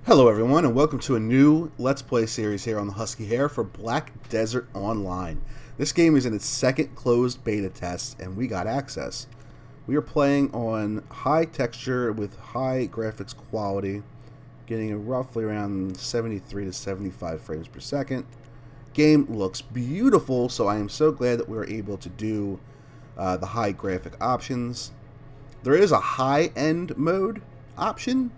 Hello everyone and welcome to a new Let's Play series here on the Husky Hair for Black Desert Online. This game is in its second closed beta test and we got access. We are playing on high texture with high graphics quality, getting roughly around 73 to 75 frames per second. Game looks beautiful, so I am so glad that we were able to do the high graphic options. There is a high-end mode option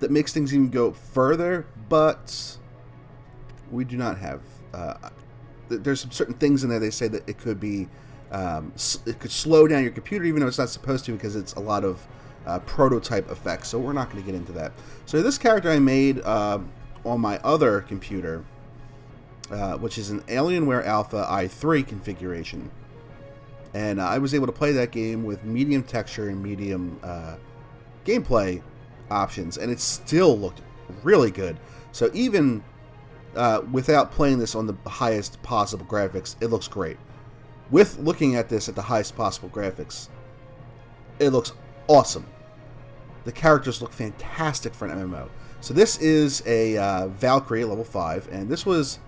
that makes things even go further, but we do not have. There's some certain things in there. They say that it could be, it could slow down your computer, even though it's not supposed to, because it's a lot of prototype effects. So we're not going to get into that. So this character I made on my other computer, which is an Alienware Alpha i3 configuration, and I was able to play that game with medium texture and medium gameplay options, and it still looked really good. So even without playing this on the highest possible graphics, it looks great. With looking at this at the highest possible graphics, it looks awesome. The characters look fantastic for an MMO. So this is a Valkyrie level 5, and this was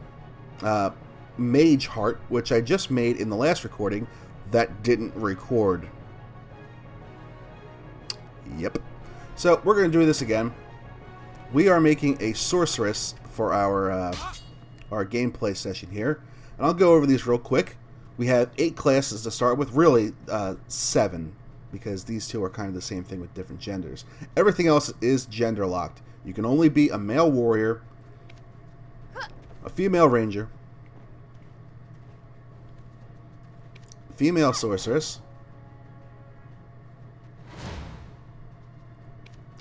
Mage Heart, which I just made in the last recording that didn't record. Yep. So we're going to do this again. We are making a sorceress for our gameplay session here, and I'll go over these real quick. We have 8 classes to start with, really 7, because these two are kind of the same thing with different genders. Everything else is gender locked. You can only be a male warrior, a female ranger, female sorceress,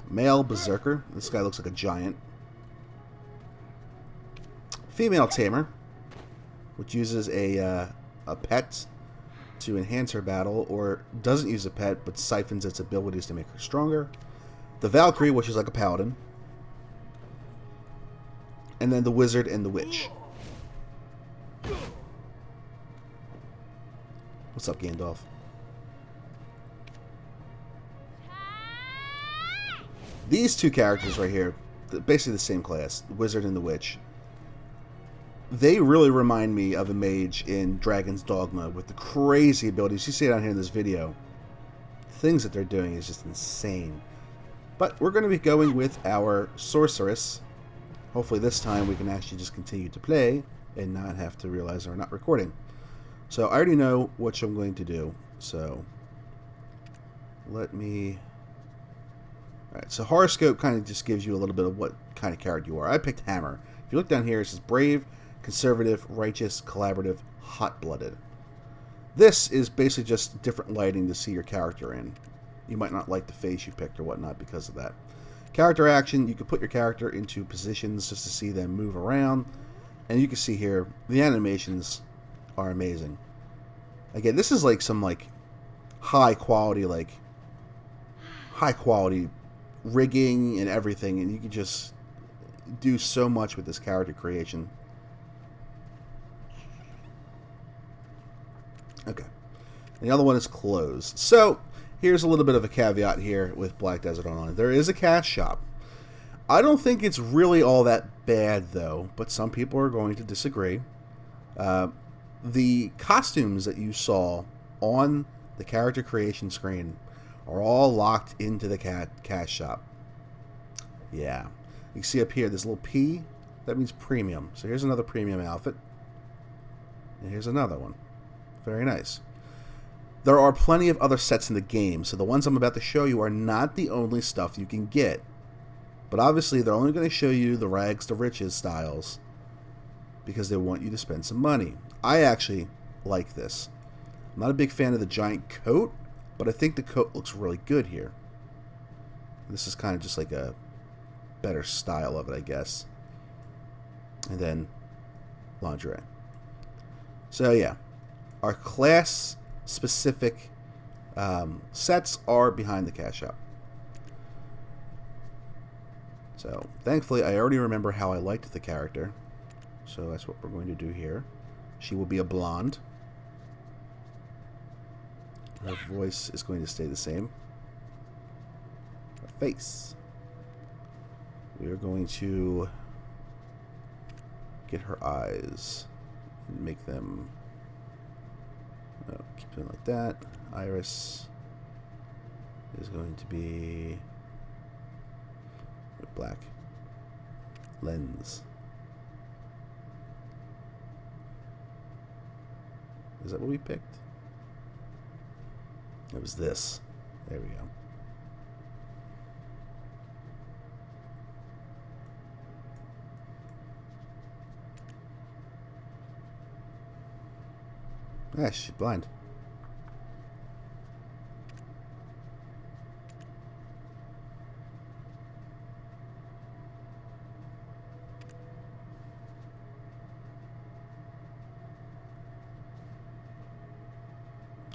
male berserker. This guy looks like a giant. Female tamer, which uses a pet to enhance her battle, or doesn't use a pet but siphons its abilities to make her stronger. The Valkyrie, which is like a paladin. And then the wizard and the witch. What's up, Gandalf? These two characters right here, basically the same class, the wizard and the witch, they really remind me of a mage in Dragon's Dogma with the crazy abilities. You see it out here in this video. Things that they're doing is just insane. But we're going to be going with our sorceress. Hopefully this time we can actually just continue to play and not have to realize we're not recording. So I already know what I'm going to do. So let me... Alright, so horoscope kind of just gives you a little bit of what kind of character you are. I picked Hammer. If you look down here, it says brave, conservative, righteous, collaborative, hot-blooded. This is basically just different lighting to see your character in. You might not like the face you picked or whatnot because of that. Character action, you can put your character into positions just to see them move around. And you can see here, the animations are amazing. Again, this is like some high quality rigging and everything, and you can just do so much with this character creation. Okay. And the other one is closed. So, here's a little bit of a caveat here with Black Desert Online. There is a cash shop. I don't think it's really all that bad, though, but some people are going to disagree. The costumes that you saw on the character creation screen are all locked into the cash shop. Yeah. You can see up here, this little P, that means premium. So here's another premium outfit. And here's another one. Very nice. There are plenty of other sets in the game, so the ones I'm about to show you are not the only stuff you can get. But obviously, they're only going to show you the rags to riches styles because they want you to spend some money. I actually like this. I'm not a big fan of the giant coat, but I think the coat looks really good here. This is kind of just like a better style of it, I guess. And then lingerie. So yeah, our class specific sets are behind the cash shop. So thankfully I already remember how I liked the character, so that's what we're going to do here. She will be a blonde. Her voice is going to stay the same. Her face. We are going to get her eyes and make them keep doing like that. Iris is going to be black. Lens. Is that what we picked? It was this. There we go. Ah, she's blind.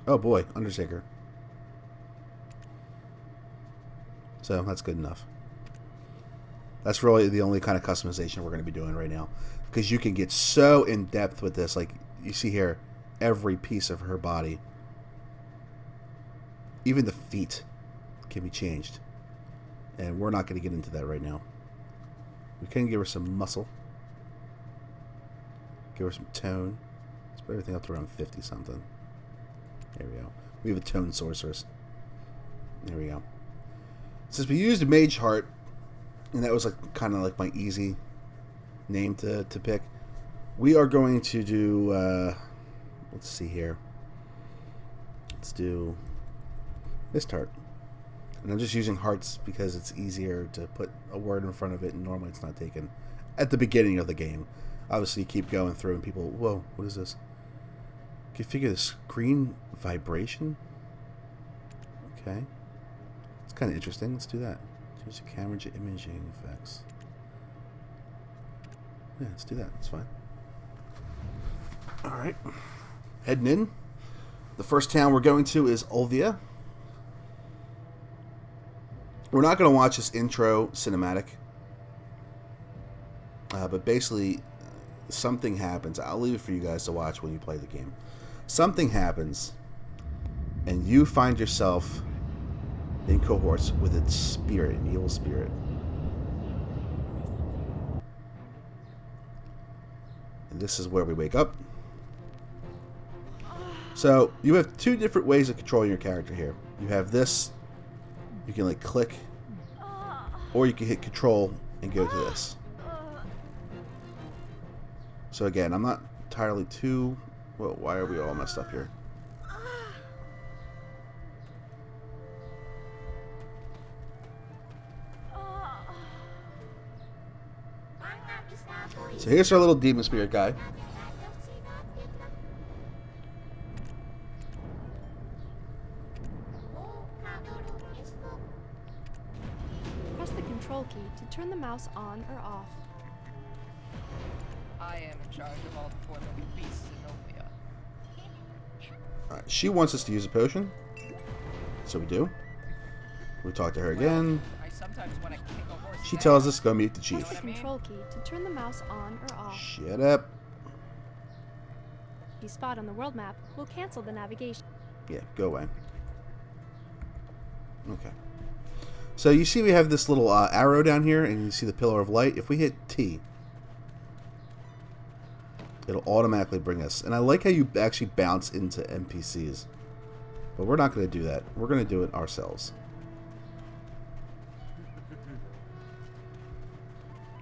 Oh boy, Undertaker. So that's good enough. That's really the only kind of customization we're going to be doing right now, because you can get so in depth with this. Like you see here, every piece of her body, even the feet, can be changed, and we're not going to get into that right now. We can give her some muscle, give her some tone. Let's put everything up to around 50 something. There we go. We have a tone sorceress. There we go. Since we used Mage Heart, and that was like kind of like my easy name to pick, we are going to do, let's see here. Let's do Mist-Heart. And I'm just using hearts because it's easier to put a word in front of it, and normally it's not taken at the beginning of the game. Obviously, you keep going through, and people, whoa, what is this? Configure the screen vibration. Okay. It's kind of interesting. Let's do that. Change the camera to imaging effects. Yeah, let's do that. It's fine. Alright. Heading in. The first town we're going to is Olvia. We're not going to watch this intro cinematic. But basically, something happens. I'll leave it for you guys to watch when you play the game. Something happens, and you find yourself in cohorts with its spirit, an evil spirit. And this is where we wake up. So, you have two different ways of controlling your character here. You have this, you can like click, or you can hit control and go to this. So again, I'm not entirely too... Well, why are we all messed up here? So here's our little demon spirit guy. Press the control key to turn the mouse on or off. I am in charge of all the four-legged beasts in Olvia. Alright, she wants us to use a potion. So we do. We talk to her again. I sometimes want to kick a horse. She tells us to go meet the Press chief. the control key to turn the mouse on or off. Shut up. The spot on the world map will cancel the navigation. Yeah, go away. Okay. So you see we have this little arrow down here, and you see the pillar of light. If we hit T, it'll automatically bring us. And I like how you actually bounce into NPCs. But we're not going to do that. We're going to do it ourselves.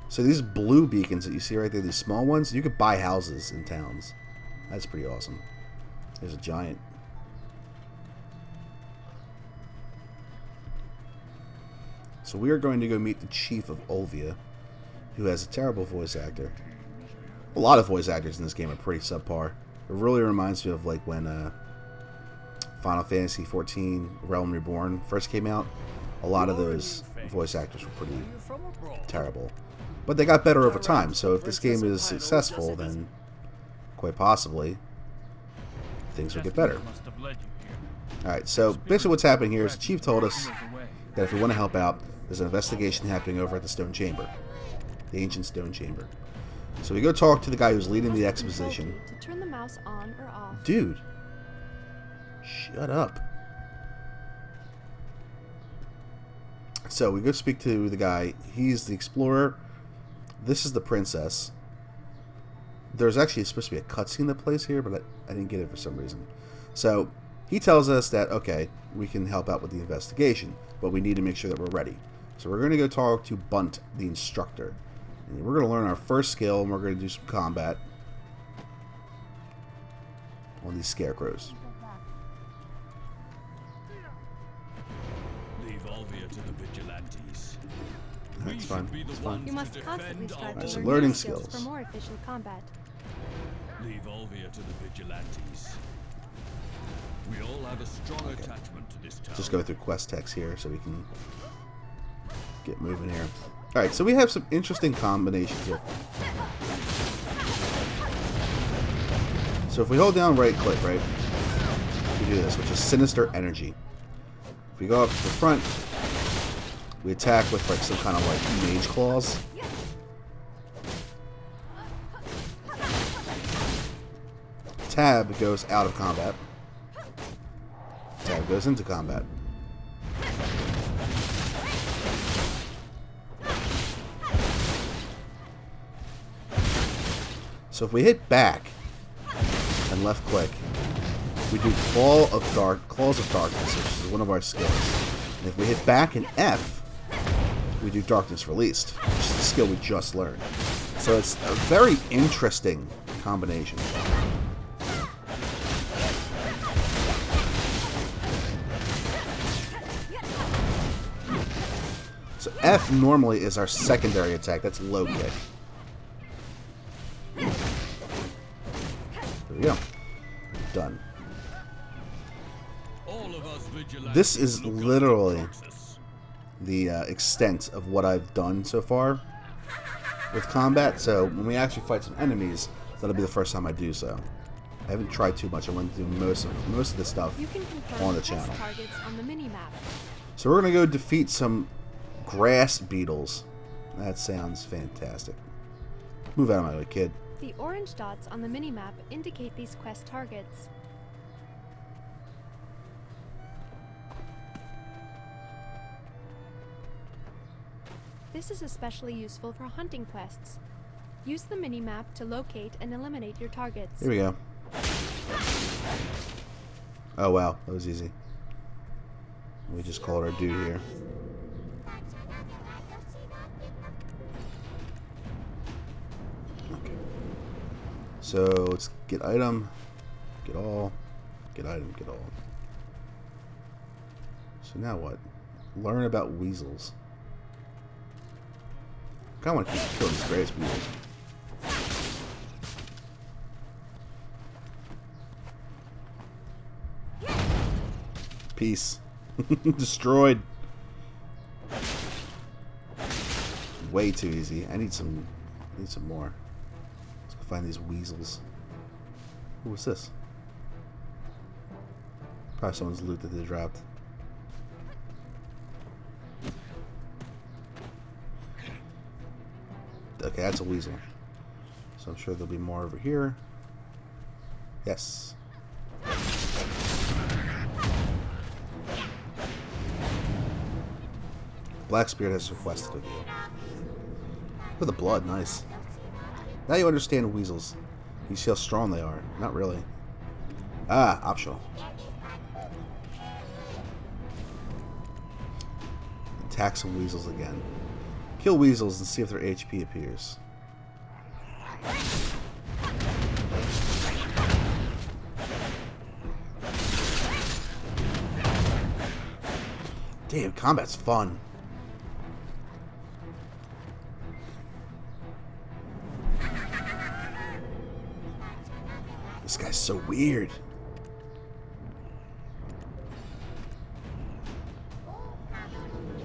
So these blue beacons that you see right there, these small ones, you could buy houses in towns. That's pretty awesome. There's a giant. So we are going to go meet the chief of Olvia, who has a terrible voice actor. A lot of voice actors in this game are pretty subpar. It really reminds me of like when Final Fantasy XIV Realm Reborn first came out. A lot of those voice actors were pretty terrible. But they got better over time, so if this game is successful, then quite possibly things will get better. Alright, so basically what's happening here is the chief told us that if we want to help out, there's an investigation happening over at the Stone Chamber. The ancient Stone Chamber. So we go talk to the guy who's leading the exposition. To turn the mouse on or off. Dude. Shut up. So we go speak to the guy. He's the explorer. This is the princess. There's actually supposed to be a cutscene that plays here, but I didn't get it for some reason. So he tells us that, okay, we can help out with the investigation, but we need to make sure that we're ready. So we're going to go talk to Bunt, the instructor. And we're going to learn our first skill, and we're going to do some combat on these scarecrows. Leave Olvia to the vigilantes. That's fine. That's fine. You must constantly strive to Alright, so learn learning new skills skills. for more efficient combat. Leave Olvia to the vigilantes. We all have a strong attachment to this town. Just go through quest text here so we can get moving here. Alright, so we have some interesting combinations here. So if we hold down right click, right, we do this, which is Sinister Energy. If we go up to the front, we attack with like some kind of like mage claws. Tab goes out of combat. Tab goes into combat. So if we hit back and left click, we do Claws of Darkness, which is one of our skills. And if we hit back and F, we do Darkness Released, which is the skill we just learned. So it's a very interesting combination. So F normally is our secondary attack. That's low kick. There we go. Done. All of us vigilantes This is look up to literally Roxas. the extent of what I've done so far with combat. So when we actually fight some enemies, that'll be the first time I do so. I haven't tried too much. I went through most of the stuff You can confirm on the quest channel. targets on the mini-map. So we're gonna go defeat some grass beetles. That sounds fantastic. Move out of my way, kid. The orange dots on the mini-map indicate these quest targets. This is especially useful for hunting quests. Use the mini-map to locate and eliminate your targets. Here we go. Oh wow, that was easy. We just called our dude here. Okay. So let's get item, get all, get item, get all. So now what? Learn about weasels. I kinda wanna keep killing these grass beetles. Peace. Destroyed. Way too easy. I need some more. Let's go find these weasels. Who was this? Probably someone's loot that they dropped. Okay, that's a weasel. So I'm sure there'll be more over here. Yes. Blackspirit has requested of you. Look at the blood, nice. Now you understand weasels. You see how strong they are. Not really. Ah, optional. Attack some weasels again. Kill weasels and see if their HP appears. Damn, combat's fun. This guy's so weird.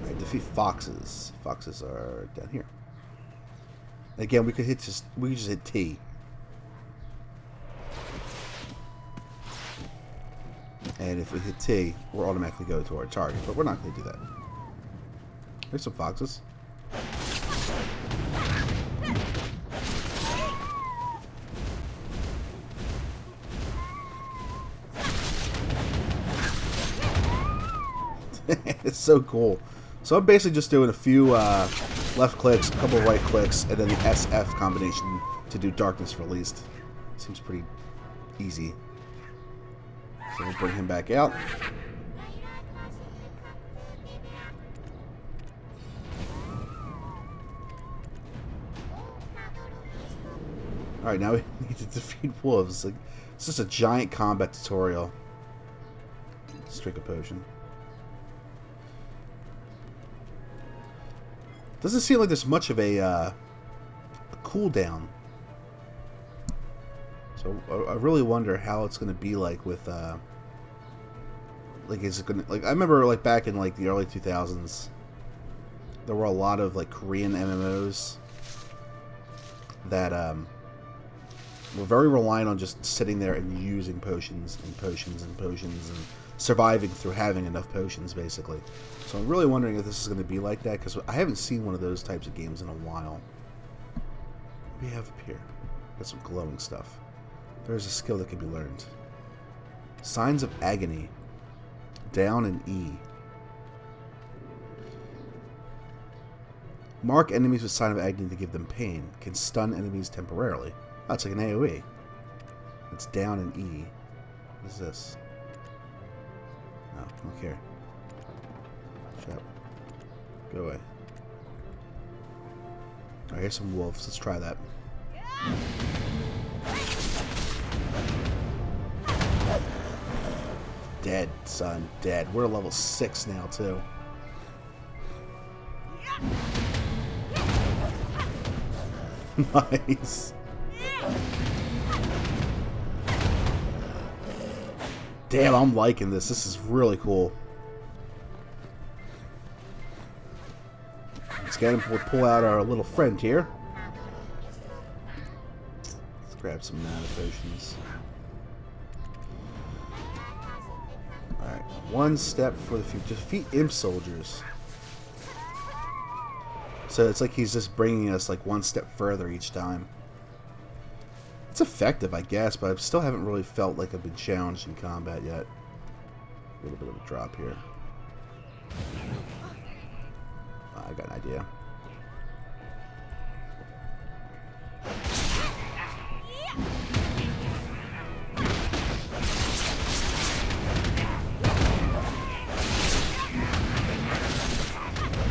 Alright, defeat foxes. Foxes are down here. Again, we could just hit T. And if we hit T, we'll automatically go to our target. But we're not going to do that. There's some foxes. It's so cool. So I'm basically just doing a few left clicks, a couple right clicks, and then the SF combination to do Darkness Released. Seems pretty easy. So we'll bring him back out. Alright, now we need to defeat wolves. Like, it's just a giant combat tutorial. Let's drink a potion. Doesn't seem like there's much of a cooldown. So I really wonder how it's going to be like with like, is it going to, like, I remember like back in like the early 2000s there were a lot of like Korean MMOs that were very reliant on just sitting there and using potions and potions and potions and surviving through having enough potions, basically. So I'm really wondering if this is going to be like that, because I haven't seen one of those types of games in a while. What do we have up here? Got some glowing stuff. There's a skill that can be learned. Signs of Agony. Down and E. Mark enemies with Sign of Agony to give them pain. Can stun enemies temporarily. Oh, it's like an AoE. It's down and E. What is this? No, don't care. Shut up. Go away. Alright, here's some wolves. Let's try that. Dead, son. Dead. We're level 6 now, too. Nice. Damn, I'm liking this. This is really cool. Let's get him. We'll pull out our little friend here. Let's grab some mana potions. Alright, one step for the future. Defeat imp soldiers. So it's like he's just bringing us like one step further each time. It's effective, I guess, but I still haven't really felt like I've been challenged in combat yet. A little bit of a drop here. I got an idea.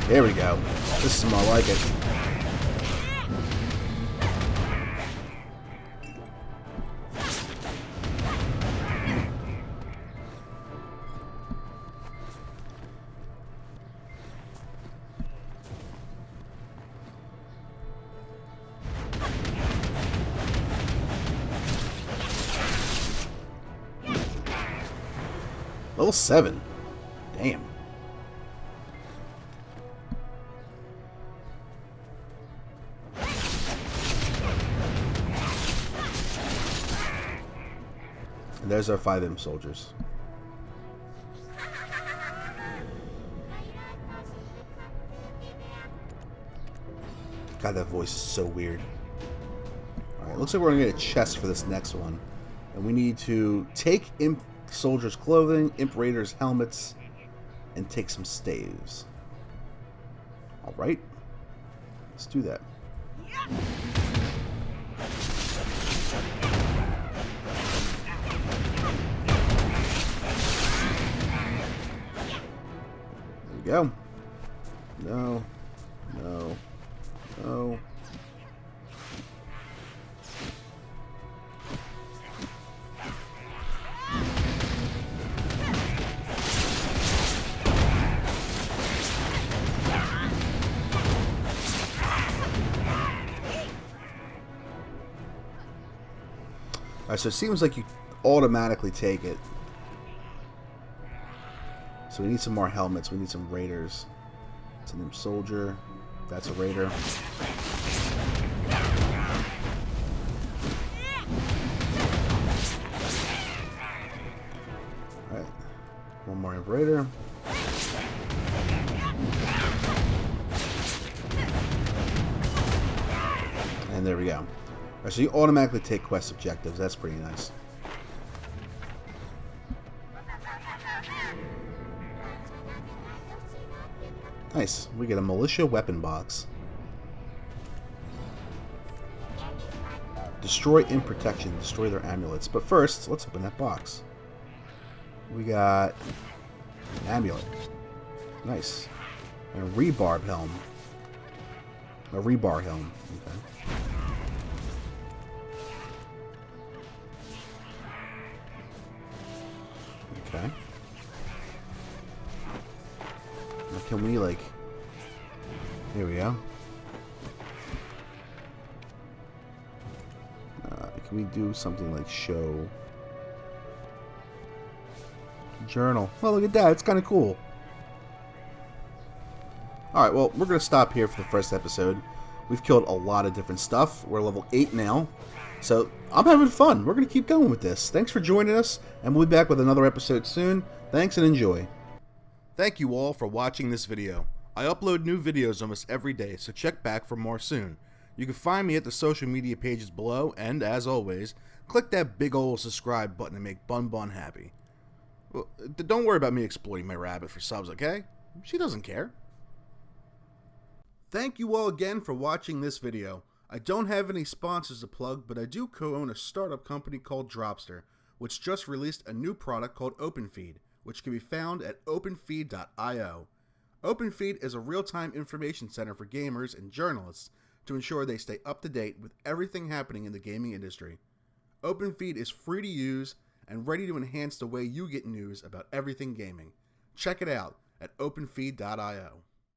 There we go. This is more like it. Level 7. Damn. And there's our 5 imp soldiers. God, that voice is so weird. Alright, looks like we're going to get a chest for this next one. And we need to take imp soldiers' clothing, imp raiders' helmets, and take some staves. Alright. Let's do that. There we go. No. No. No. Alright, so it seems like you automatically take it. So we need some more helmets. We need some raiders. It's an imp soldier. That's a raider. Alright. One more imp raider. And there we go. Alright, so you automatically take quest objectives. That's pretty nice. Nice. We get a militia weapon box. Destroy in protection. Destroy their amulets. But first, let's open that box. We got an amulet. Nice. And a rebarb helm. A rebar helm. Okay. Okay. Now can we, like... Here we go. Can we do something like show... Journal. Well, look at that. It's kind of cool. Alright, well, we're going to stop here for the first episode. We've killed a lot of different stuff. We're level 8 now. So, I'm having fun. We're going to keep going with this. Thanks for joining us, and we'll be back with another episode soon. Thanks and enjoy. Thank you all for watching this video. I upload new videos almost every day, so check back for more soon. You can find me at the social media pages below, and as always, click that big ol' subscribe button to make Bun Bun happy. Well, don't worry about me exploiting my rabbit for subs, okay? She doesn't care. Thank you all again for watching this video. I don't have any sponsors to plug, but I do co-own a startup company called Dropster, which just released a new product called OpenFeed, which can be found at openfeed.io. OpenFeed is a real-time information center for gamers and journalists to ensure they stay up to date with everything happening in the gaming industry. OpenFeed is free to use and ready to enhance the way you get news about everything gaming. Check it out at openfeed.io.